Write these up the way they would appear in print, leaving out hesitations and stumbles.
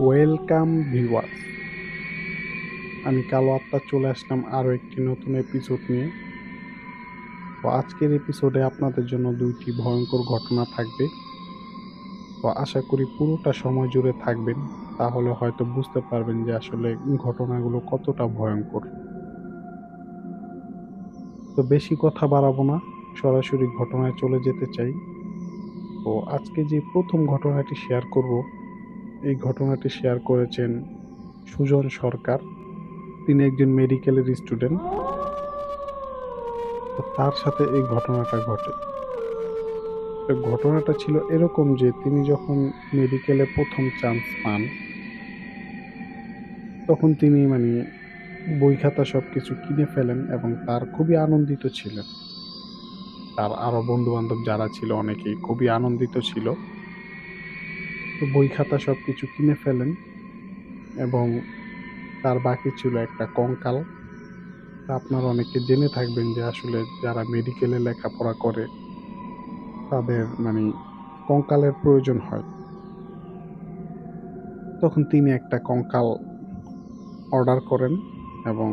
Welcome viewers, আমি কালো আত্মা চলে আসলাম আরও একটি নতুন এপিসোড নিয়ে। তো আজকের এপিসোডে আপনাদের জন্য দুইটি ভয়ঙ্কর ঘটনা থাকবে। তো আশা করি পুরোটা সময় জুড়ে থাকবেন, তাহলে হয়তো বুঝতে পারবেন যে আসলে ঘটনাগুলো কতটা ভয়ঙ্কর। তো বেশি কথা বাড়াবো না, সরাসরি ঘটনায় চলে যেতে চাই। তো আজকে যে প্রথম ঘটনাটি শেয়ার করব, এই ঘটনাটি শেয়ার করেছেন সুজন সরকার। তিনি একজন মেডিকেলের স্টুডেন্ট। তো তার সাথে এই ঘটনাটা ঘটে। তো ঘটনাটা ছিল এরকম যে তিনি যখন মেডিকেলে প্রথম চান্স পান, তখন তিনি বই খাতা সবকিছু কিনে ফেলেন এবং তার খুবই আনন্দিত ছিলেন। তার আরো বন্ধু বান্ধব যারা ছিল অনেকেই খুবই আনন্দিত ছিল। তো বই খাতা সবকিছু কিনে ফেলেন এবং তার বাকি ছিল একটা কঙ্কাল। তা আপনারা অনেকে জেনে থাকবেন যে আসলে যারা মেডিকেলে লেখাপড়া করে তাদের কঙ্কালের প্রয়োজন হয়। তখন তিনি একটা কঙ্কাল অর্ডার করেন এবং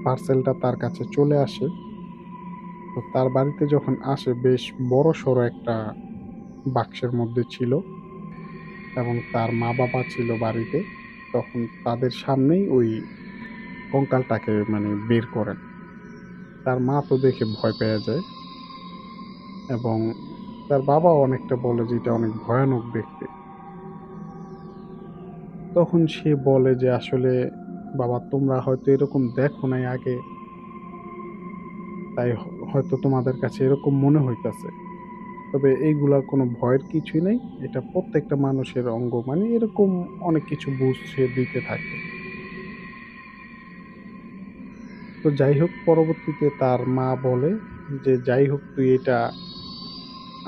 পার্সেলটা তার কাছে চলে আসে। তো তার বাড়িতে যখন আসে, বেশ বড়সড় একটা বাক্সের মধ্যে ছিল এবং তার মা বাবা ছিল বাড়িতে। তখন তাদের সামনেই ওই কঙ্কালটাকে বের করেন। তার মা তো দেখে ভয় পেয়ে যায় এবং তার বাবাও অনেকটা বলে যে এটা অনেক ভয়ানক দেখতে। তখন সে বলে যে আসলে বাবা, তোমরা হয়তো এরকম দেখো নাই আগে, তাই হয়তো তোমাদের কাছে এরকম মনে হইতাছে। তবে এইগুলার কোনো ভয়ের কিছুই নেই। এটা প্রত্যেকটা মানুষের অঙ্গ, এরকম অনেক কিছু বুঝে দিতে থাকে। তো যাই হোক, পরবর্তীতে তার মা বলে যে যাই হোক, তুই এটা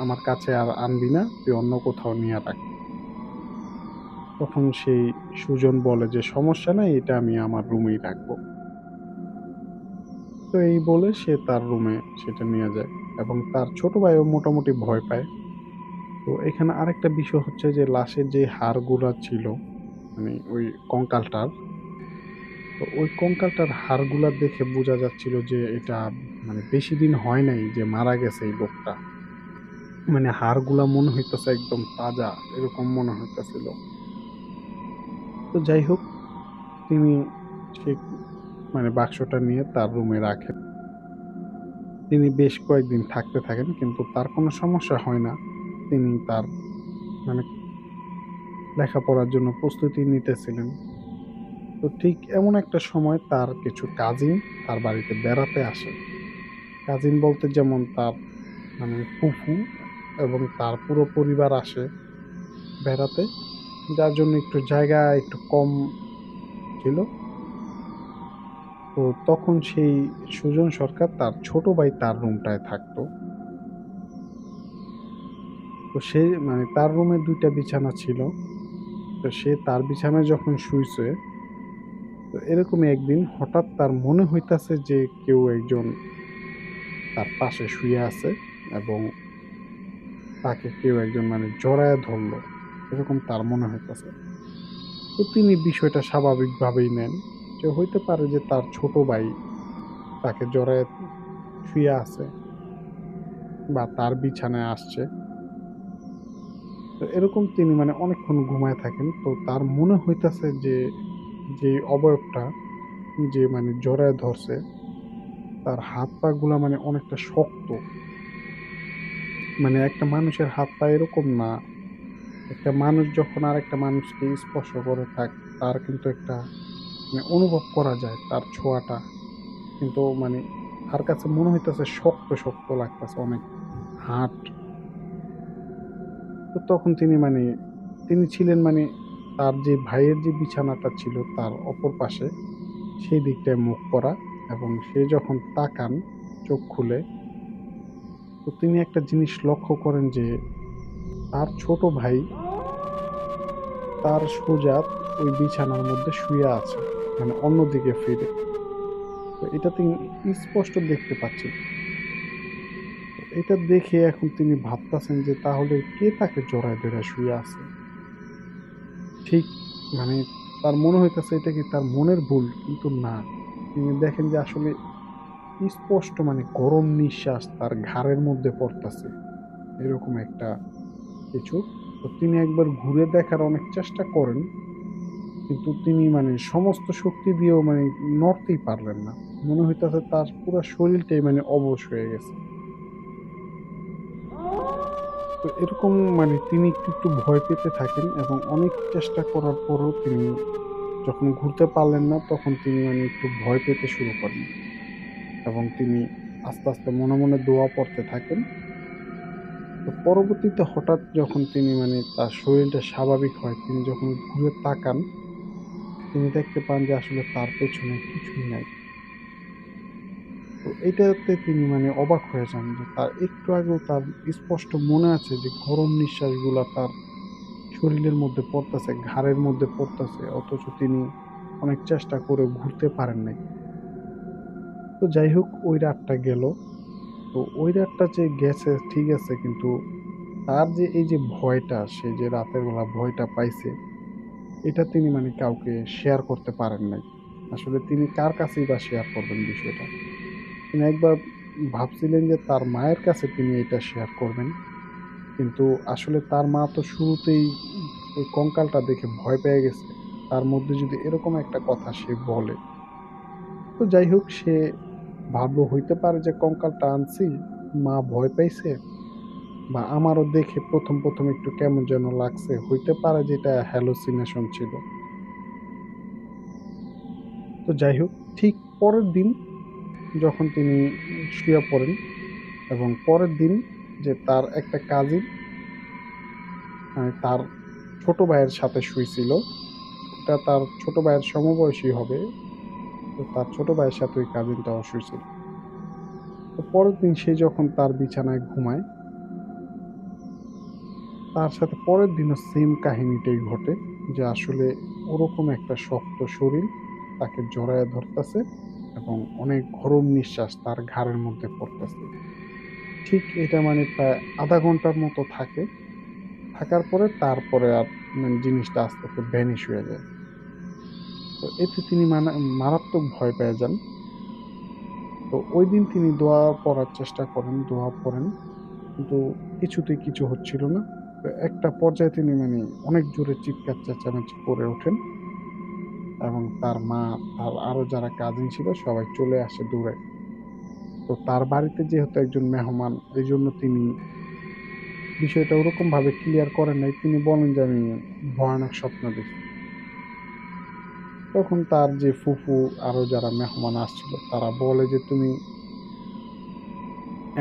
আমার কাছে আর আনবি না, তুই অন্য কোথাও নিয়ে রাখ। তখন সেই সুজন বলে যে সমস্যা নাই, এটা আমি আমার রুমেই রাখবো। তো এই বলে সে তার রুমে সেটা নিয়ে যায় এবং তার ছোট ভাইও মোটামুটি ভয় পায়। তো এখানে আরেকটা বিষয় হচ্ছে যে লাশের যে হাড়গুলা ছিল, ওই কঙ্কালটার, তো ওই কঙ্কালটার হাড়গুলা দেখে বোঝা যাচ্ছিল যে এটা বেশি দিন হয় নাই যে মারা গেছে এই লোকটা। হাড়গুলা মনে হইতেছে একদম তাজা, এরকম মনে হইতেছিল। তো যাই হোক, তিনি সে বাক্সটা নিয়ে তার রুমে রাখেন। তিনি বেশ কয়েকদিন থাকতে থাকেন, কিন্তু তার কোনো সমস্যা হয় না। তিনি তার মানে লেখাপড়ার জন্য প্রস্তুতি নিতেছিলেন। তো ঠিক এমন একটা সময় তার কিছু কাজিন তার বাড়িতে বেড়াতে আসে। কাজিন বলতে যেমন তার ফুফু এবং তার পুরো পরিবার আসে বেড়াতে, যার জন্য একটু জায়গা একটু কম ছিল। তো তখন সেই সুজন সরকার তার ছোট ভাই তার রুমটায় থাকতো। তো সে তার রুমে দুইটা বিছানা ছিল। তো সে তার বিছানায় যখন শুইছে, তো এরকমই একদিন হঠাৎ তার মনে হইতাছে যে কেউ একজন তার পাশে শুয়ে আছে এবং তাকে কেউ একজন জড়ায় ধরলো, এরকম তার মনে হইতাছে। তো তিনি বিষয়টা স্বাভাবিকভাবেই নেন, যে হইতে পারে যে তার ছোট ভাই তাকে জড়ায় শুয়ে আছে বা তার বিছানায় আসছে। তো এরকম তিনি অনেকক্ষণ ঘুমায় থাকেন। তো তার মনে হইতাছে যে যে অবয়বটা যে জড়ায় ধরছে, তার হাত পা গুলা অনেকটা শক্ত। একটা মানুষের হাত পা এরকম না। একটা মানুষ যখন আর একটা মানুষকে স্পর্শ করে তার কিন্তু একটা অনুভব করা যায় তার ছোঁয়াটা। কিন্তু তার কাছে মনে হইতেছে শক্ত শক্ত লাগতেছে অনেক, হার্ড। তো তখন তিনি তিনি ছিলেন তার যে ভাইয়ের যে বিছানাটা ছিল তার অপর পাশে, সেই দিকটায় মুখ করা। এবং সে যখন তাকান চোখ খুলে, তো তিনি একটা জিনিস লক্ষ্য করেন যে তার ছোট ভাই তার সোজা ওই বিছানার মধ্যে শুয়ে আছে, অন্যদিকে ফিরে। তো এটা তিনি স্পষ্ট দেখতে পাচ্ছেন। তো এটা দেখে এখন তিনি ভাবতেছেন যে তাহলে কে তাকে জড়ায় ধরে শুয়ে আছে। ঠিক মানে তার মনে হইতেছে এটা কি তার মনের ভুল, কিন্তু না। তিনি দেখেন যে আসলে স্পষ্ট গরম নিঃশ্বাস তার ঘাড়ের মধ্যে পড়তেছে, এরকম একটা কিছু। তো তিনি একবার ঘুরে দেখার অনেক চেষ্টা করেন, কিন্তু তিনি সমস্ত শক্তি দিয়েও নড়তেই পারলেন না। মনে হইতেছে তার পুরো শরীরটাই অবশ হয়ে গেছে। তো এরকম তিনি একটু একটু ভয় পেতে থাকেন, এবং অনেক চেষ্টা করার পরও তিনি যখন ঘুরতে পারলেন না, তখন তিনি একটু ভয় পেতে শুরু করেন, এবং তিনি আস্তে আস্তে মনে মনে দোয়া পড়তে থাকেন। তো পরবর্তীতে হঠাৎ যখন তিনি তার শরীরটা স্বাভাবিক হয়, তিনি যখন ঘুরে তাকান, তিনি দেখতে পান যে আসলে তার পেছনে কিছুই নাই। তো এটাতে তিনি অবাক হয়ে যান যে তার একটু আগেও তার স্পষ্ট মনে আছে যে গরম নিঃশ্বাসগুলা তার শরীরের মধ্যে পড়তেছে, ঘাড়ের মধ্যে পড়তেছে, অথচ তিনি অনেক চেষ্টা করেও ঘুরতে পারেন নাই। তো যাই হোক, ওই রাতটা গেল। তো ওই রাতটা যে গেছে ঠিক আছে, কিন্তু তার যে এই যে ভয়টা, সে যে রাতের বেলা ভয়টা পাইছে, এটা তিনি কাউকে শেয়ার করতে পারেন নাই। আসলে তিনি কার কাছেই বা শেয়ার করবেন বিষয়টা? তিনি একবার ভাবছিলেন যে তার মায়ের কাছে তিনি এটা শেয়ার করবেন। কিন্তু আসলে তার মা তো শুরুতেই ওই কঙ্কালটা দেখে ভয় পেয়ে গেছে। তার মধ্যে যদি এরকম একটা কথা সে বলে, তো যাই হোক, সে ভাবলো হইতে পারে যে কঙ্কালটা আনছি, মা ভয় পাইছে, বা আমারও দেখে ১ম একটু কেমন যেন লাগছে। হইতে পারে যে এটা হ্যালুসিনেশন ছিল। তো যাই হোক, ঠিক পরের দিন যখন তিনি শুয়ে পড়েন, এবং পরের দিন যে তার একটা কাজিন তার ছোট ভাইয়ের সাথে শুইছিল। ওটা তার ছোট ভাইয়ের সমবয়সী হবে। তো তার ছোট ভাইয়ের সাথে ওই কাজিনটাও শুইছিল। তো পরের দিন সে যখন তার বিছানায় ঘুমায়, তার সাথে পরের দিনও সেম কাহিনীটাই ঘটে, যে আসলে ওরকম একটা শক্ত শরীর তাকে জড়ায় ধরতেছে, এবং অনেক গরম নিঃশ্বাস তার ঘাড়ের মধ্যে পড়তেছে। ঠিক এটা প্রায় আধা ঘন্টার মতো থাকে। থাকার পরে তারপরে আর জিনিসটা আস্তে আস্তে ভ্যানিশ হয়ে যায়। তো এতে তিনি মারাত্মক ভয় পেয়ে যান। তো ঐদিন তিনি দোয়া পড়ার চেষ্টা করেন, দোয়া পড়েন, কিন্তু কিছুতেই কিছু হচ্ছিল না। তো একটা পর্যায়ে তিনি অনেক জোরে চিৎকার চেঁচামেচি করে ওঠেন, এবং তার মা, তার আরো যারা কাজিন ছিল সবাই চলে আসে দৌড়ে। তো তার বাড়িতে যেহেতু একজন মেহমান, এইজন্য তিনি বিষয়টা ওরকম ভাবে ক্লিয়ার করেন নাই। তিনি বলেন যে আমি ভয়ানক স্বপ্ন দেখছি। তখন তার যে ফুফু, আরো যারা মেহমান আসছিল, তারা বলে যে তুমি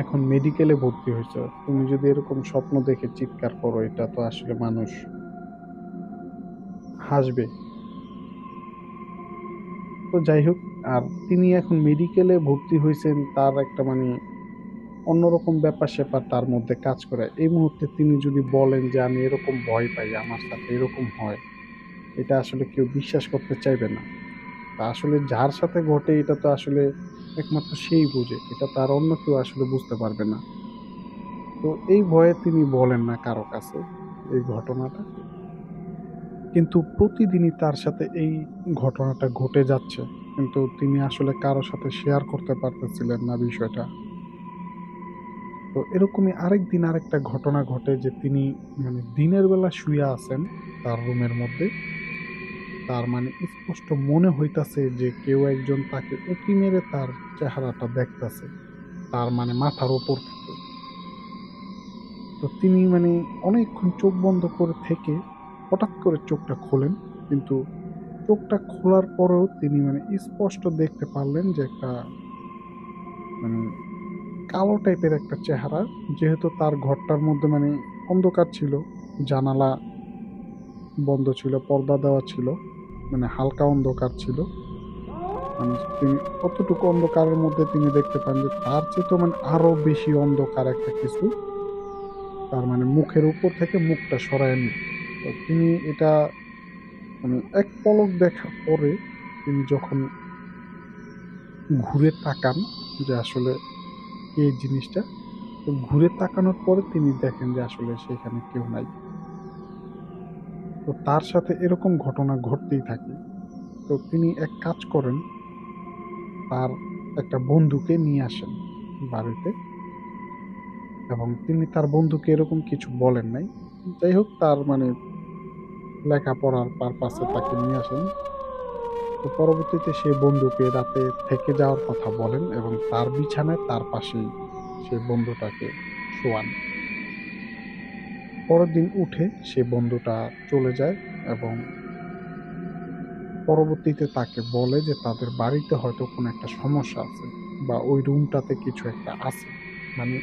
এখন মেডিকেলে ভর্তি হয়েছো। তুমি যদি এরকম স্বপ্ন দেখে চিৎকার করো, এটা তো আসলে মানুষ হাসবে। তো যাই হোক, আর তিনি এখন মেডিকেলে ভর্তি হয়েছেন, তার একটা অন্যরকম ব্যাপার-স্যাপার তার মধ্যে কাজ করে। এই মুহূর্তে তিনি যদি বলেন যে আমি এরকম ভয় পাই, আমার সাথে এরকম হয়, এটা আসলে কেউ বিশ্বাস করতে চাইবে না। তা আসলে যার সাথে ঘটে এটা তো আসলে একমাত্র সেই বুঝে। এটা তো আর অন্য কেউ আসলে বুঝতে পারবে না। তো এই ভয়ে তিনি বলেন না কারো কাছে এই ঘটনাটা। কিন্তু প্রতিদিনই তার সাথে এই ঘটনাটা ঘটে যাচ্ছে। কিন্তু তিনি আসলে কারো সাথে শেয়ার করতে পারতেছিলেন না বিষয়টা। তো এরকমই আরেকদিন আরেকটা ঘটনা ঘটে, যে তিনি দিনের বেলা শুইয়া আছেন তার রুমের মধ্যে। তার স্পষ্ট মনে হইতাছে যে কেউ একজন তাকে উঁকি মেরে তার চেহারাটা দেখতাছে। তার মাথার উপর থেকে। তো তিনি অনেকক্ষণ চোখ বন্ধ করে থেকে হঠাৎ করে চোখটা খোলেন। কিন্তু চোখটা খোলার পরেও তিনি স্পষ্ট দেখতে পারলেন যে একটা মানে কালো টাইপের একটা চেহারা। যেহেতু তার ঘরটার মধ্যে অন্ধকার ছিল, জানালা বন্ধ ছিল, পর্দা দেওয়া ছিল, হালকা অন্ধকার ছিল। তিনি অতটুকু অন্ধকারের মধ্যে তিনি দেখতে পান যে তার চেয়েও আরো বেশি অন্ধকার একটা কিছু তার মুখের উপর থেকে মুখটা সরায় নিল। তো তিনি এটা এক পলক দেখার পরে তিনি যখন ঘুরে তাকান যে আসলে এই জিনিসটা। তো ঘুরে তাকানোর পরে তিনি দেখেন যে আসলে সেখানে কেউ নাই। তো তার সাথে এরকম ঘটনা ঘটতেই থাকে। তো তিনি এক কাজ করেন, তার একটা বন্ধুকে নিয়ে আসেন বাড়িতে, এবং তিনি তার বন্ধুকে এরকম কিছু বলেন নাই। যাই হোক, তার মানে লেখাপড়ার পারপাসে তাকে নিয়ে আসেন। তো পরবর্তীতে সেই বন্ধুকে রাতে থেকে যাওয়ার কথা বলেন এবং তার বিছানায় তার পাশেই সেই বন্ধুটাকে শোয়ান। পরের দিন উঠে সে বন্ধুটা চলে যায় এবং পরবর্তীতে তাকে বলে যে তাদের বাড়িতে হয়তো কোনো একটা সমস্যা আছে বা ওই রুমটাতে কিছু একটা আছে। মানে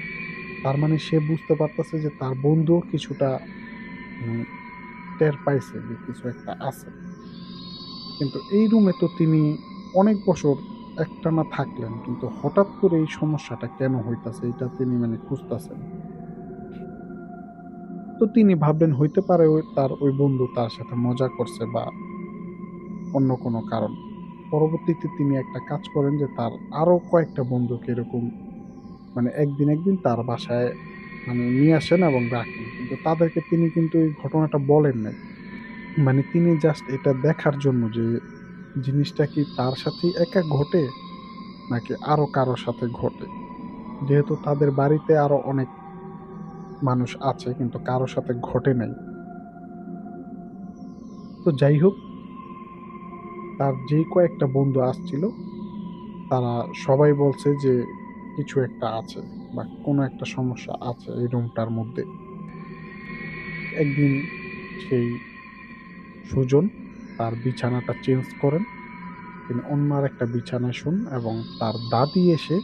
তার মানে সে বুঝতে পারতেছে যে তার বন্ধুও কিছুটা উম টের পাইছে যে কিছু একটা আছে। কিন্তু এই রুমে তো তিনি অনেক বছর একটানা থাকলেন। কিন্তু হঠাৎ করে এই সমস্যাটা কেন হইতাছে এটা তিনি মানে খুঁজতাছেন। তো তিনি ভাবলেন হইতে পারে তার ওই বন্ধু তার সাথে মজা করছে বা অন্য কোনো কারণ। পরবর্তীতে তিনি একটা কাজ করেন যে তার আরো কয়েকটা বন্ধুকে এরকম মানে একদিন তার বাসায় মানে নিয়ে আসেন এবং রাখেন। কিন্তু তাদেরকে তিনি কিন্তু এই ঘটনাটা বলেন নাই। মানে তিনি জাস্ট এটা দেখার জন্য যে জিনিসটা কি তার সাথেই একা ঘটে নাকি আরো কারো সাথে ঘটে। যেহেতু তাদের বাড়িতে আরো অনেক মানুষ আছে কিন্তু কারো সাথে ঘটে নাই। তো যাই হোক, তার যেই কয়েকটা বন্ধু আসছিল তারা সবাই বলছে যে কিছু একটা আছে বা কোনো একটা সমস্যা আছে এই রুমটার মধ্যে। একদিন সেই সুজন তার বিছানাটা চেঞ্জ করেন। তিনি অন্য আরেকটা বিছানায় শোন এবং তার দাদি এসে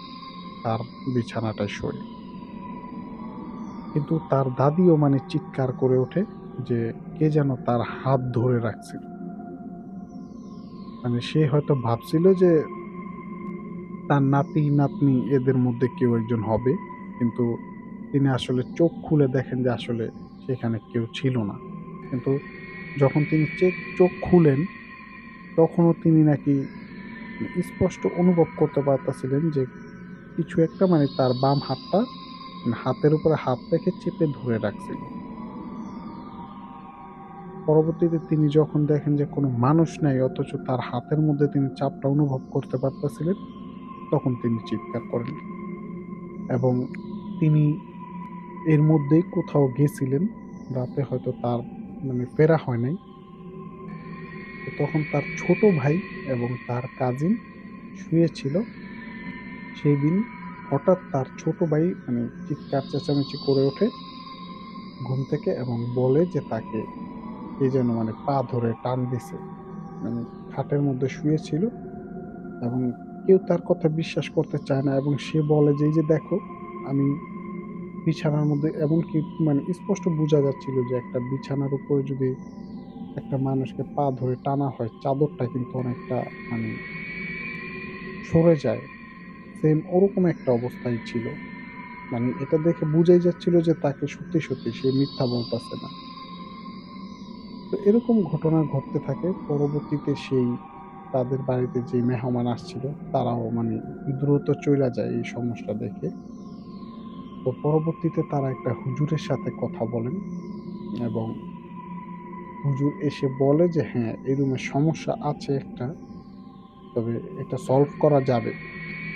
তার বিছানাটায় শোয়। কিন্তু তার দাদিও মানে চিৎকার করে ওঠে যে কে যেন তার হাত ধরে রাখছিল। মানে সে হয়তো ভাবছিল যে তার নাতি-নাতনি এদের মধ্যে কেউ একজন হবে। কিন্তু তিনি আসলে চোখ খুলে দেখেন যে আসলে সেখানে কেউ ছিল না। কিন্তু যখন তিনি চোখ খুলেন তখনও তিনি নাকি স্পষ্ট অনুভব করতে পারতেছিলেন যে কিছু একটা মানে তার বাম হাতটা মানে হাতের উপরে হাত রেখে চেপে ধরে রাখছিল। পরবর্তীতে তিনি যখন দেখেন যে কোনো মানুষ নাই অথচ তার হাতের মধ্যে তিনি চাপটা অনুভব করতে পারতেছিলেন, তখন তিনি চিৎকার করেন এবং তিনি এর মধ্যেই কোথাও গেছিলেন। রাতে হয়তো তার মানে ফেরা হয় নাই। তো তখন তার ছোট ভাই এবং তার কাজিন শুয়েছিল। সেইদিন হঠাৎ তার ছোট ভাই মানে চিৎকার চেঁচামেচি করে ওঠে ঘুম থেকে এবং বলে যে তাকে কে যেন মানে পা ধরে টান দিছে। মানে খাটের মধ্যে শুয়েছিল এবং কেউ তার কথা বিশ্বাস করতে চায় না এবং সে বলে যে, "এই যে দেখো, আমি বিছানার মধ্যে" এমনকি মানে স্পষ্ট বোঝা যাচ্ছিল যে একটা বিছানার উপরে যদি একটা মানুষকে পা ধরে টানা হয়, চাদরটা কিন্তু অনেকটা মানে সরে যায়। সেম ওরকম একটা অবস্থায় ছিল। মানে এটা দেখে বুঝাই যাচ্ছিল যে তাকে সত্যি সে মিথ্যা বলতেছে না। তো এরকম ঘটনা ঘটতে থাকে। পরবর্তীতে সেই তাদের বাড়িতে যে মেহমান আসছিল তারাও মানে দ্রুত চইলা যায় এই সমস্যা দেখে। তো পরবর্তীতে তারা একটা হুজুরের সাথে কথা বলেন এবং হুজুর এসে বলে যে হ্যাঁ, এই রুমে সমস্যা আছে একটা, তবে এটা সলভ করা যাবে।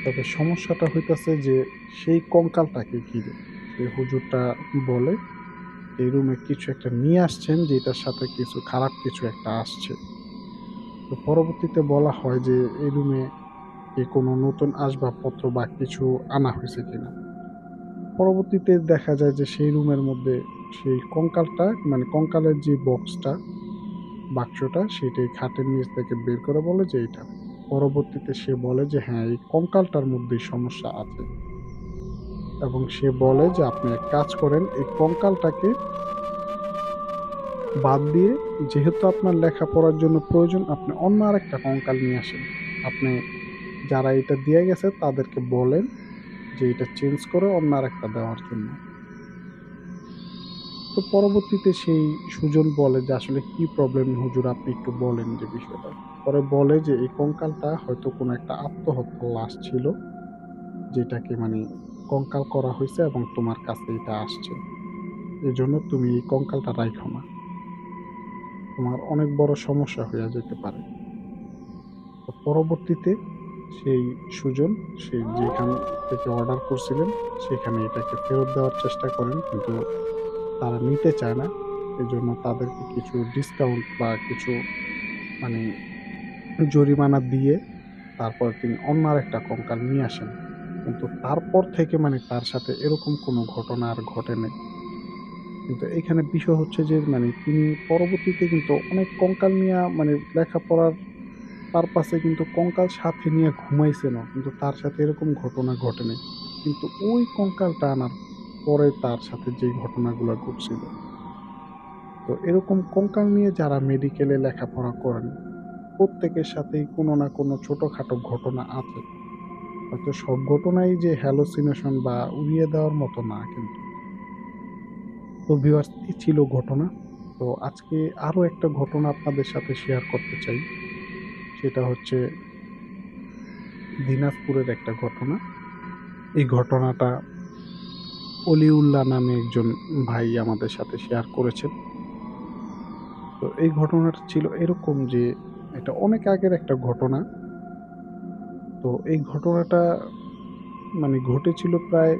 তবে সমস্যাটা হইতাছে যে সেই কঙ্কালটাকে ঘিরে। সেই হুজুরটা বলে এই রুমে কিছু একটা নিয়ে আসছেন যেটার সাথে কিছু খারাপ কিছু একটা আসছে। তো পরবর্তীতে বলা হয় যে এই রুমে কি কোনো নতুন আসবাবপত্র বা কিছু আনা হয়েছে কিনা। পরবর্তীতে দেখা যায় যে সেই রুমের মধ্যে সেই কঙ্কালটা মানে কঙ্কালের যে বাক্সটা সেটাই খাটের নিচ থেকে বের করে বলে যে এইটা। পরবর্তীতে সে বলে যে হ্যাঁ, এই কঙ্কালটার মধ্যেই সমস্যা আছে এবং সে বলে যে আপনি এক কাজ করেন এই কঙ্কালটাকে বাদ দিয়ে যেহেতু আপনার লেখাপড়ার জন্য প্রয়োজন আপনি অন্য আরেকটা কঙ্কাল নিয়ে আসেন। আপনি যারা এটা দিয়ে গেছে তাদেরকে বলেন যে এটা চেঞ্জ করে অন্য আরেকটা দেওয়ার জন্য। তো তো পরবর্তীতে সেই সুজন বলে যে, "আসলে কি প্রবলেম হুজুর, আপনি একটু বলেন যে বিষয়টা।" পরে বলে যে, "এই কঙ্কালটা হয়তো কোনো একটা আত্মহত্যার লাশ ছিল, যেটাকে মানে কঙ্কাল করা হইছে এবং তোমার কাছে এটা আসছে। এজন্য তুমি এই কঙ্কালটা রাইখো না। তোমার অনেক বড় সমস্যা হইয়া যেতে পারে।" তো পরবর্তীতে সেই সুজন সে যেখান থেকে অর্ডার করছিলেন, সেখানে এটাকে ফেরত দেওয়ার চেষ্টা করেন। কিন্তু তারা নিতে চায় না। এজন্য তাদেরকে কিছু ডিসকাউন্ট বা কিছু মানে জরিমানা দিয়ে তারপরে তিনি অন্য আরেকটা কঙ্কাল নিয়ে আসেন। কিন্তু তারপর থেকে মানে তার সাথে এরকম কোনো ঘটনা আর ঘটে নাই। কিন্তু এইখানে বিষয় হচ্ছে যে মানে তিনি পরবর্তীতে কিন্তু অনেক কঙ্কাল নিয়া মানে লেখাপড়ার পারপাসে কিন্তু কঙ্কাল সাথে নিয়ে ঘুমাইছেনও। কিন্তু তার সাথে এরকম ঘটনা ঘটে নাই। কিন্তু ওই কঙ্কালটা আনার পরে তার সাথে যে ঘটনাগুলা ঘটছিল। তো এরকম কঙ্কাল নিয়ে যারা মেডিকেলে লেখাপড়া করেন, প্রত্যেকের সাথেই কোনো না কোনো ছোটখাটো ঘটনা আছে। হয়তো সব ঘটনাই যে হ্যালোসিনেশন বা উড়িয়ে দেওয়ার মতো না কিন্তু। তো ভিউয়ার্স, এই ছিল ঘটনা। তো আজকে আরো একটা ঘটনা আপনাদের সাথে শেয়ার করতে চাই। সেটা হচ্ছে দিনাজপুরের একটা ঘটনা। এই ঘটনাটা অলিউল্লাহ নামে একজন ভাই আমাদের সাথে শেয়ার করেছেন। তো এই ঘটনাটা ছিল এরকম যে, এটা অনেক আগের একটা ঘটনা। তো এই ঘটনাটা মানে ঘটেছিল প্রায়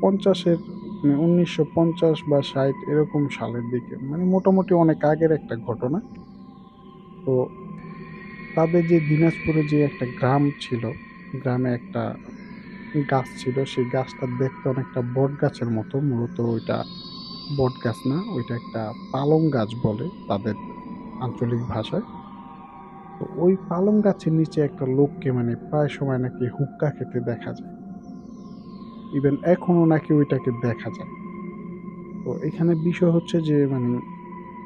৫০ এর মানে ১৯৫০ বা ৬০ এরকম সালের দিকে। মানে মোটামুটি অনেক আগের একটা ঘটনা। তো তাদের যে দিনাজপুরে যে একটা গ্রাম ছিল, গ্রামে একটা গাছ ছিল। সেই গাছটা দেখতে অনেকটা বটগাছের মতো। মূলত ওইটা বটগাছ না, ওইটা একটা পালং গাছ বলে তাদের আঞ্চলিক ভাষায়। তো ওই পালং গাছের নিচে একটা লোককে মানে প্রায় সময় নাকি হুক্কা খেতে দেখা যায়। ইভেন এখনো নাকি ওইটাকে দেখা যায়। তো এখানে বিষয় হচ্ছে যে মানে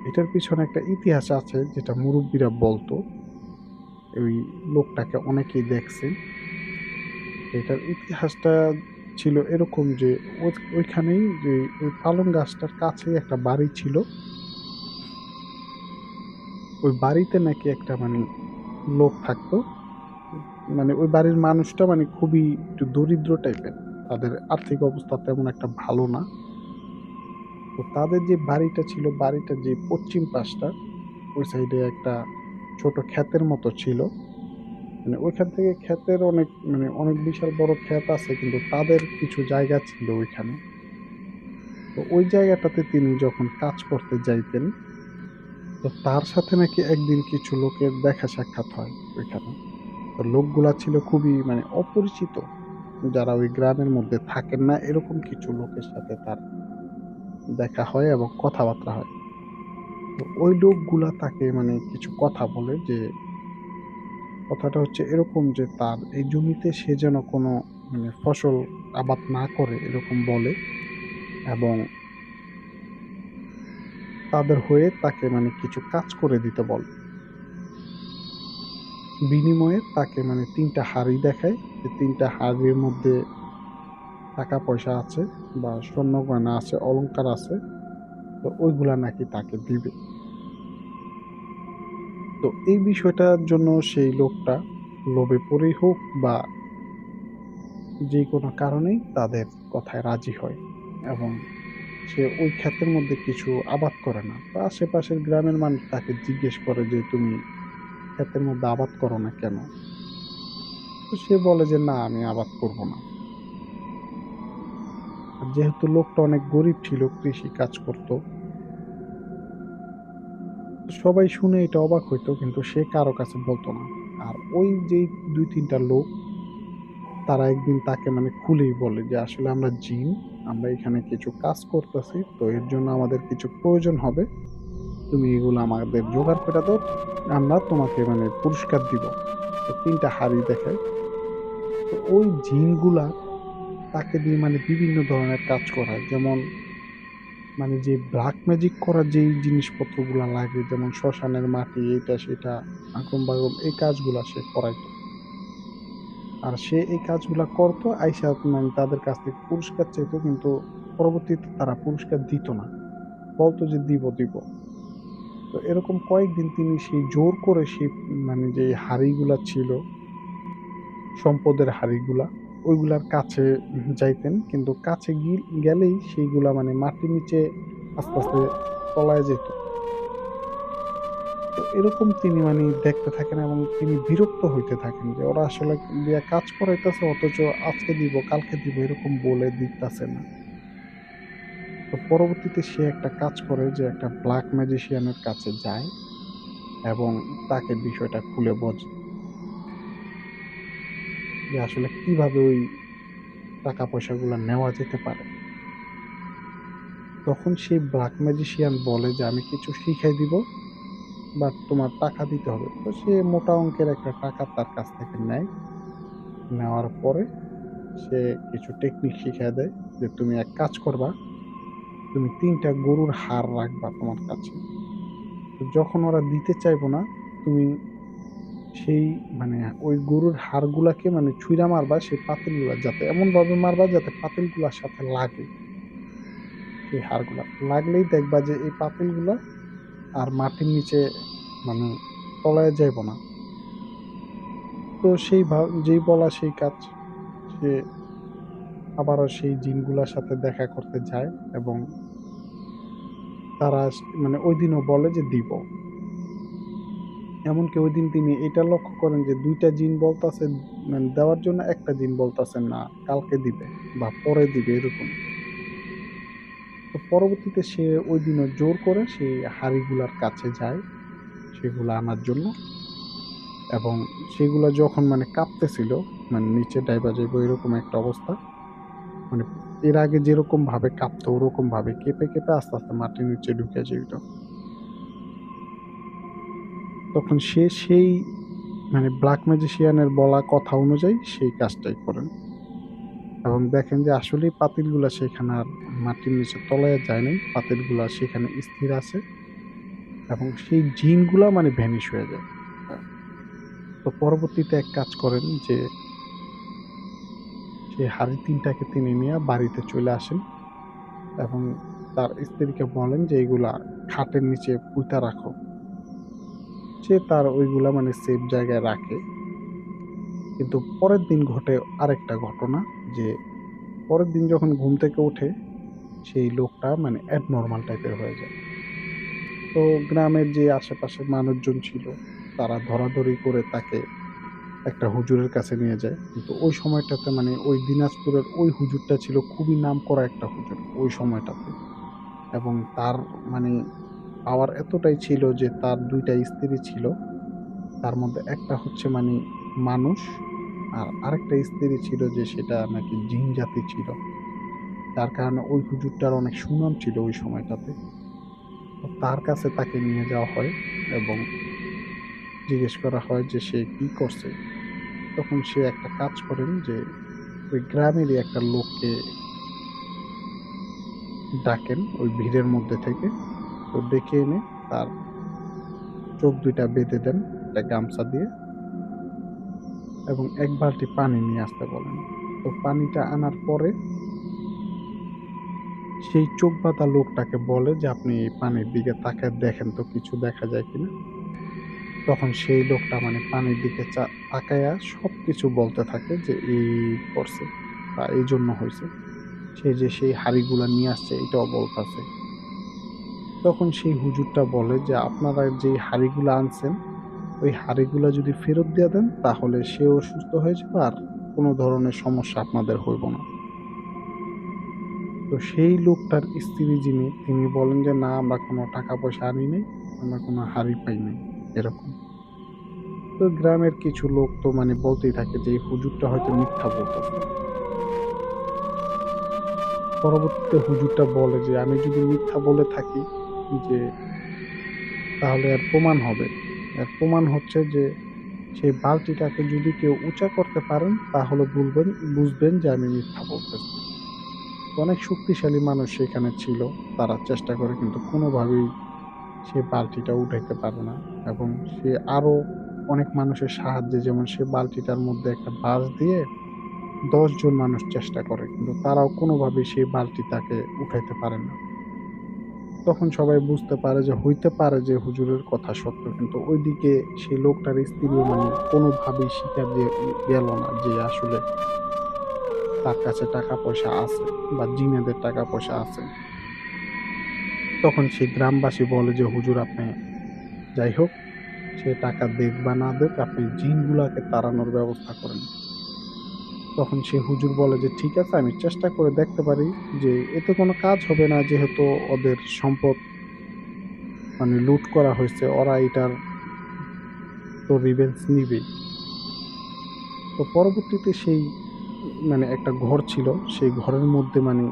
এটার পিছনে একটা ইতিহাস আছে যেটা মুরুব্বিরা বলতো। ওই লোকটাকে অনেকেই দেখছে। এটার ইতিহাসটা ছিল এরকম যে ওইখানেই যে ওই পালং গাছটার কাছেই একটা বাড়ি ছিল। ওই বাড়িতে নাকি একটা মানে লোক থাকতো। মানে ওই বাড়ির মানুষটা মানে খুবই একটু দরিদ্র টাইপের। তাদের আর্থিক অবস্থা তেমন একটা ভালো না। তো তাদের যে বাড়িটা ছিল, বাড়িটার যে পশ্চিম পাশটা, ওই সাইডে একটা ছোট ক্ষেতের মতো ছিল। মানে ওইখান থেকে ক্ষেতের অনেক মানে অনেক বিশাল বড় ক্ষেত আছে, কিন্তু তাদের কিছু জায়গা ছিল ওইখানে। তো ওই জায়গাটাতে তিনি যখন কাজ করতে যাইতেন, তো তার সাথে নাকি একদিন কিছু লোকের দেখা সাক্ষাৎ হয় ওইখানে। তো লোকগুলা ছিল খুবই মানে অপরিচিত। যারা ওই গ্রামের মধ্যে থাকেন না, এরকম কিছু লোকের সাথে তার দেখা হয় এবং কথাবার্তা হয়। তো ওই লোকগুলা তাকে মানে কিছু কথা বলে যে, কথাটা হচ্ছে এরকম যে তার এই জমিতে সে যেন কোনো মানে ফসল আবাদ না করে এরকম বলে, এবং তাদের হয়ে তাকে মানে কিছু কাজ করে দিতে বলে। বিনিময়ে তাকে মানে ৩ টা হাঁড়ি দেখায়। যে ৩ টা হাঁড়ির মধ্যে টাকা পয়সা আছে বা স্বর্ণ গয়না আছে, অলংকার আছে। তো ওইগুলা নাকি তাকে দিবে। তো এই বিষয়টার জন্য সেই লোকটা লোভে পড়েই হোক বা যেকোনো কারণেই তাদের কথায় রাজি হয়, এবং সে ওই ক্ষেতের মধ্যে কিছু আবাদ করে না। তো আশেপাশের গ্রামের মানুষ তাকে জিজ্ঞেস করে যে, "তুমি ক্ষেতের মধ্যে আবাদ করো না কেন?" তো সে বলে যে, "না, আমি আবাদ করব না।" আর যেহেতু লোকটা অনেক গরিব ছিল, কৃষি কাজ করত, সবাই শুনে এটা অবাক হইতো, কিন্তু সে কারো কাছে বলত না। আর ওই যেই ২-৩ টা লোক, তারা একদিন তাকে মানে খুলেই বলে যে, "আসলে আমরা জিন, আমরা এখানে কিছু কাজ করতেছি। তো এর জন্য আমাদের কিছু প্রয়োজন হবে। তুমি এগুলো আমাদের জোগাড় করে দাও। আমরা তোমাকে মানে পুরস্কার দিব।" তো ৩ টা হাঁড়ি দেখায়। তো ওই জিনগুলা তাকে দিয়ে মানে বিভিন্ন ধরনের কাজ করায়। যেমন মানে যে ব্লাক ম্যাজিক করার যেই জিনিসপত্রগুলা লাগে, যেমন শ্মশানের মাটি, এইটা সেটা, আগম-বাগম, এই কাজগুলা সে করাইতো। আর সে এই কাজগুলা করতো, আইসা মানে তাদের কাছ থেকে পুরস্কার চাইতো, কিন্তু পরবর্তীতে তারা পুরস্কার দিত না। বলতো যে দিব দিব। তো এরকম কয়েকদিন তিনি সেই জোর করে সেই মানে যে হাঁড়িগুলা ছিল, সম্পদের হাঁড়িগুলা, ওইগুলার কাছে যাইতেন। কিন্তু কাছে গেলেই সেইগুলা মানে মাটির নিচে আস্তে, আস্তে তলায় যেত। তো এরকম তিনি মানে দেখতে থাকেন এবং তিনি বিরক্ত হইতে থাকেন যে ওরা আসলে দিয়া কাজ করাইতেছে, অথচ আজকে দিব, কালকে দিব এরকম বলে দিতেছে না। তো পরবর্তীতে সে একটা কাজ করে যে একটা ব্ল্যাক ম্যাজিশিয়ানের কাছে যায় এবং তাকে বিষয়টা খুলে বোঝে যে আসলে কিভাবে ওই টাকা পয়সাগুলা নেওয়া যেতে পারে। তখন সেই ব্ল্যাক ম্যাজিশিয়ান বলে যে আমি কিছু শিখাই দিব, বাট তোমার টাকা দিতে হবে। তো সে মোটা অঙ্কের একটা টাকা তার কাছ থেকে নেয়। নেওয়ার পরে সে কিছু টেকনিক শিখায় দেয় যে তুমি এক কাজ করবা, তুমি ৩টা গরুর হাড় রাখবা তোমার কাছে। তো যখন ওরা দিতে চাইবো না, তুমি সেই মানে ওই গরুর হাড়গুলাকে মানে ছুঁইড়া মারবা সেই পাতিলগুলা, যাতে এমনভাবে মারবা যাতে পাতিলগুলার সাথে লাগে সেই হাড়গুলা। লাগলেই দেখবা যে এই পাতিলগুলা আর মাটির নিচে মানে তলায় যাইব না। তো সেই যেই বলা সেই কাজ। সে আবারও সেই জিনগুলার সাথে দেখা করতে যায় এবং তারা মানে ঐদিনও বলে যে দিব। এমনকি ঐদিন তিনি এটা লক্ষ্য করেন যে ২ টা জিন বলতাছে মানে দেওয়ার জন্য, একটা জিন বলতাছে না কালকে দিবে বা পরে দিবে এরকম। তো পরবর্তীতে সে ঐদিনও জোর করে সেই হাঁড়িগুলার কাছে যায় সেগুলা আনার জন্য, এবং সেগুলা যখন মানে কাঁপতেছিল, মানে নিচে ডাইবা যাইবো এরকম একটা অবস্থা। মানে এর আগে যেরকম ভাবে কাঁপতো ওরকম ভাবে কেঁপে, কেঁপে আস্তে, আস্তে মাটির নিচে ঢুকে যাইত। তখন সে সেই মানে ব্ল্যাক ম্যাজিশিয়ানের বলা কথা অনুযায়ী সেই কাজটাই করেন এবং দেখেন যে আসলেই পাতিলগুলা সেখানে আর মাটির নিচে তলায় যায় নাই। পাতিলগুলা সেখানে স্থির আছে এবং সেই জিনগুলা মানে ভ্যানিশ হয়ে যায়। আ তো পরবর্তীতে এক কাজ করেন যে সেই হাড়ি ৩ টাকে তিনি নিয়া বাড়িতে চলে আসেন এবং তার স্ত্রীকে বলেন যে এগুলা খাটের নিচে পুঁতা রাখো। সে তার ওইগুলা মানে সেফ জায়গায় রাখে। কিন্তু পরের দিন ঘটে আরেকটা ঘটনা যে পরের দিন যখন ঘুম থেকে ওঠে সেই লোকটা মানে অ্যাবনরমাল টাইপের হয়ে যায়। তো গ্রামের যে আশেপাশের মানুষজন ছিল তারা ধরাধরি করে তাকে একটা হুজুরের কাছে নিয়ে যায়। কিন্তু ওই সময়টাতে মানে ওই দিনাজপুরের ওই হুজুরটা ছিল খুবই নামকরা একটা হুজুর ওই সময়টাতে। এবং তার মানে পাওয়ার এতটাই ছিল যে তার ২ টা স্ত্রী ছিল। তার মধ্যে একটা হচ্ছে মানে মানুষ, আর আরেকটা স্ত্রী ছিল যে সেটা নাকি জিন জাতি ছিল। যার কারণে ওই হুজুরটার অনেক সুনাম ছিল ওই সময়টাতে। তো তার কাছে তাকে নিয়ে যাওয়া হয় এবং জিজ্ঞেস করা হয় যে সে কি করছে? তখন সে একটা কাজ করেন যে ওই গ্রামেরই একটা লোককে ডাকেন ওই ভিড়ের মধ্যে থেকে। তো ডেকে এনে তার চোখ ২ টা বেঁধে দেন একটা গামছা দিয়ে এবং ১ বালতি পানি নিয়ে আসতে বলেন। তো পানিটা আনার পরে সেই চোখ বাঁধা লোকটাকে বলে যে, "আপনি এই পানির দিকে তাকায় দেখেন তো কিছু দেখা যায় কিনা?" তখন সেই লোকটা মানে পানির দিকে তাকায়া সবকিছু বলতে থাকে যে, "এই করছে বা এইজন্য হইছে।" সে যে সেই হাঁড়িগুলা নিয়ে আসছে এটাও বলতাছে। তখন সেই হুজুরটা বলে যে, "আপনারা যেই হাঁড়িগুলা আনছেন, ওই হাঁড়িগুলা যদি ফেরত দিয়া দেন তাহলে সেও সুস্থ হয়ে যাবে আর কোন ধরনের সমস্যা আপনাদের হইব না।" তো সেই লোকটার স্ত্রী যিনি তিনি বলেন যে, "না আমরা কোন টাকা পয়সা আনি নাই, আমরা কোন হাঁড়ি পাই নাই।" এরকম। তো গ্রামের কিছু লোক তো মানে বলতেই থাকে যে, এই হুজুরটা হয়তো মিথ্যা বলতেছে। পরবর্তীতে হুজুরটা বলে যে, "আমি যদি মিথ্যা বলে থাকি যে তাহলে এর প্রমাণ হবে। এর প্রমাণ হচ্ছে যে সেই বালতিটাকে যদি কেউ উঁচা করতে পারেন তাহলে বুঝবেন যে আমি মিথ্যা বলতেছি।" অনেক শক্তিশালী মানুষ সেখানে ছিল। তারা চেষ্টা করে কিন্তু কোনোভাবেই সে বালতিটা উঠাইতে পারে না এবং সে আরো অনেক মানুষের সাহায্যে, যেমন সে বালতিটার মধ্যে একটা বাঁশ দিয়ে ১০ জন মানুষ চেষ্টা করে। কিন্তু তারাও কোনোভাবেই সেই বালতিটাকে উঠাইতে পারে না। তখন সবাই বুঝতে পারে যে হইতে পারে যে হুজুরের কথা সত্য, কিন্তু ওইদিকে সেই লোকটার স্ত্রীও মানে কোনোভাবেই স্বীকার দিয়ে গেল না যে আসলে তার কাছে টাকা পয়সা আছে বা জিনেদের টাকা পয়সা আছে। তখন সেই গ্রামবাসী বলে যে হুজুর আপনি যাই হোক, সে টাকা দেখ বা না দেখ, আপনি জিনগুলাকে তাড়ানোর ব্যবস্থা করেন। তখন সে হুজুর বলে যে ঠিক আছে, আমি চেষ্টা করে দেখতে পারি, যে এতে কোনো কাজ হবে না, যেহেতু ওদের সম্পদ মানে লুট করা হয়েছে, ওরা এটার তো রিভেঞ্জ নিবেই। তো পরবর্তীতে সেই মানে একটা ঘর ছিল, সেই ঘরের মধ্যে মানে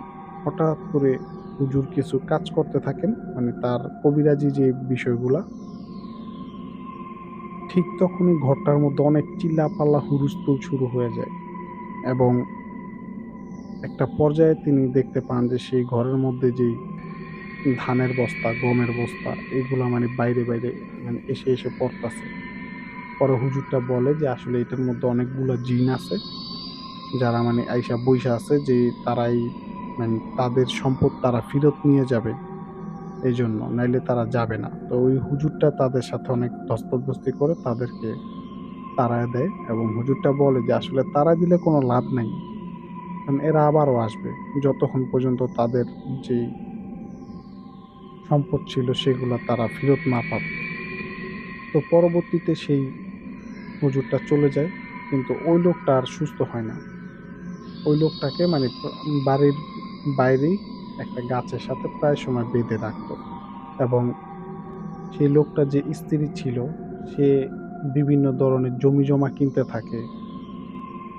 হঠাৎ করে হুজুর কিছু কাজ করতে থাকেন, মানে তার কবিরাজি যে বিষয়গুলা, ঠিক তখনই ঘরটার মধ্যে অনেক চিল্লাপাল্লা হুলস্থুল শুরু হয়ে যায়। এবং একটা পর্যায়ে তিনি দেখতে পান যে সেই ঘরের মধ্যে যেই ধানের বস্তা, গমের বস্তা, এগুলা মানে বাইরে মানে এসে পড়তাছে। পরে হুজুরটা বলে যে আসলে এটার মধ্যে অনেকগুলা জিন আছে, যারা মানে আইসা বইসা আছে, যে তারাই মানে তাদের সম্পদ তারা ফেরত নিয়ে যাবে এইজন্য, নাইলে তারা যাবে না। তো ওই হুজুরটা তাদের সাথে অনেক ধস্তাধস্তি করে তাদেরকে তাড়ায় দেয়, এবং হুজুরটা বলে যে আসলে তাড়ায় দিলে কোনো লাভ নাই। কারণ এরা আবারও আসবে, যতক্ষণ পর্যন্ত তাদের যেই সম্পদ ছিল সেগুলা তারা ফেরত না পাবে। তো পরবর্তীতে সেই হুজুরটা চলে যায়, কিন্তু ওই লোকটা আর সুস্থ হয় না। ওই লোকটাকে মানে বাড়ির বাইরেই একটা গাছের সাথে প্রায় সময় বেঁধে রাখতো। এবং সেই লোকটার যে স্ত্রী ছিল, সে বিভিন্ন ধরনের জমিজমা কিনতে থাকে।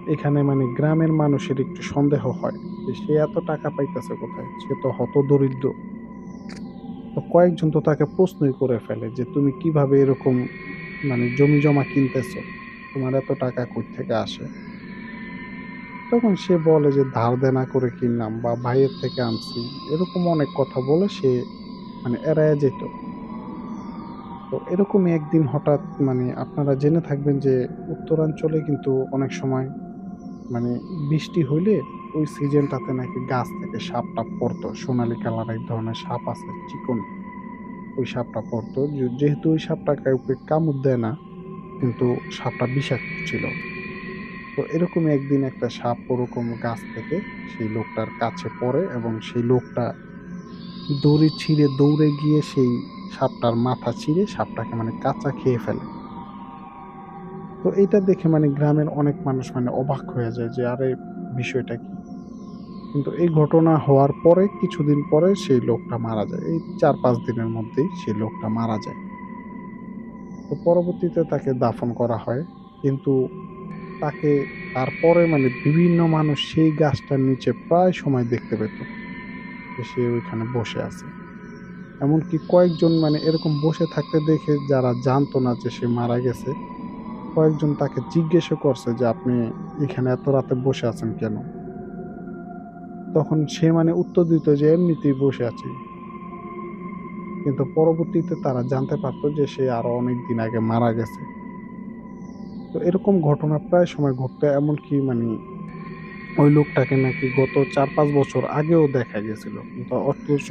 এখানে মানে গ্রামের মানুষের একটু সন্দেহ হয় যে সে এত টাকা পাইতেছে কোথায়? সে তো হতদরিদ্র। তো কয়েকজন তো তাকে প্রশ্নই করে ফেলে যে, "তুমি কিভাবে এরকম মানে জমিজমা কিনতেছো? তোমার এত টাকা কোত্থেকে আসে?" তখন সে বলে যে, "ধার দেনা করে কিনলাম বা ভাইয়ের থেকে আনছি।" এরকম অনেক কথা বলে সে মানে এড়াইয়া যেত। তো এরকমই একদিন হঠাৎ মানে আপনারা জেনে থাকবেন যে উত্তরাঞ্চলে কিন্তু অনেক সময় মানে বৃষ্টি হইলে ওই সিজনটাতে নাকি গাছ থেকে সাপ-টাপ পড়তো। সোনালী কালার এক ধরনের সাপ আছে, চিকন। ওই সাপটা পড়তো। যেহেতু ওই সাপটা কাউকে কামড় দেয় না, কিন্তু সাপটা বিষাক্ত ছিল। তো এরকমই একদিন একটা সাপ ওরকম গাছ থেকে সেই লোকটার কাছে পড়ে, এবং সেই লোকটা দড়ি ছিঁড়ে দৌড়ে গিয়ে সেই সাপটার মাথা ছিঁড়ে সাপটাকে মানে কাঁচা খেয়ে ফেলে। তো এইটা দেখে মানে গ্রামের অনেক মানুষ মানে অবাক হয়ে যায় যে, "আরে বিষয়টা কি?" কিন্তু এই ঘটনা হওয়ার পরে কিছুদিন পরে সেই লোকটা মারা যায়। এই ৪-৫ দিনের মধ্যেই সেই লোকটা মারা যায়। তো পরবর্তীতে তাকে দাফন করা হয়। কিন্তু তাকে তারপরে মানে বিভিন্ন মানুষ সেই গাছটার নিচে প্রায় সময় দেখতে পেত যে সে ওইখানে বসে আছে। এমনকি কয়েকজন মানে এরকম বসে থাকতে দেখে, যারা জানতো না যে সে মারা গেছে, কয়েকজন তাকে জিজ্ঞেসও করছে যে, "আপনি এখানে এত রাতে বসে আছেন কেন?" তখন সে মানে উত্তর দিত যে, "এমনিতেই বসে আছি।" কিন্তু পরবর্তীতে তারা জানতে পারত যে সে আরো অনেকদিন আগে মারা গেছে। তো এরকম ঘটনা প্রায় সময় ঘটতো, এমনকি মানে ওই লোকটাকে নাকি গত ৪-৫ বছর আগেও দেখা গেছিল। কিন্তু অথচ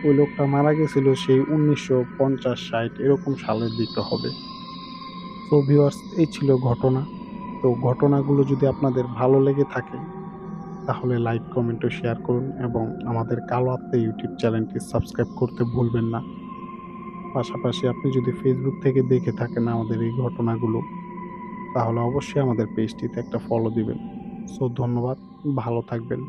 ওই লোকটা মারা গেছিল সেই ১৯৫০-৬০ এরকম সালের দিকে হবে। সো ভিউয়ার্স, এই ছিল ঘটনা। তো ঘটনাগুলো যদি আপনাদের ভালো লেগে থাকে, তাহলে লাইক, কমেন্ট ও শেয়ার করুন, এবং আমাদের কালো আত্মা ইউটিউব চ্যানেলটি সাবস্ক্রাইব করতে ভুলবেন না। পাশাপাশি আপনি যদি ফেসবুক থেকে দেখে থাকেন আমাদের এই ঘটনাগুলো, তাহলে অবশ্যই আমাদের পেজটিতে একটা ফলো দিবেন। সো ধন্যবাদ। ভালো থাকবেন।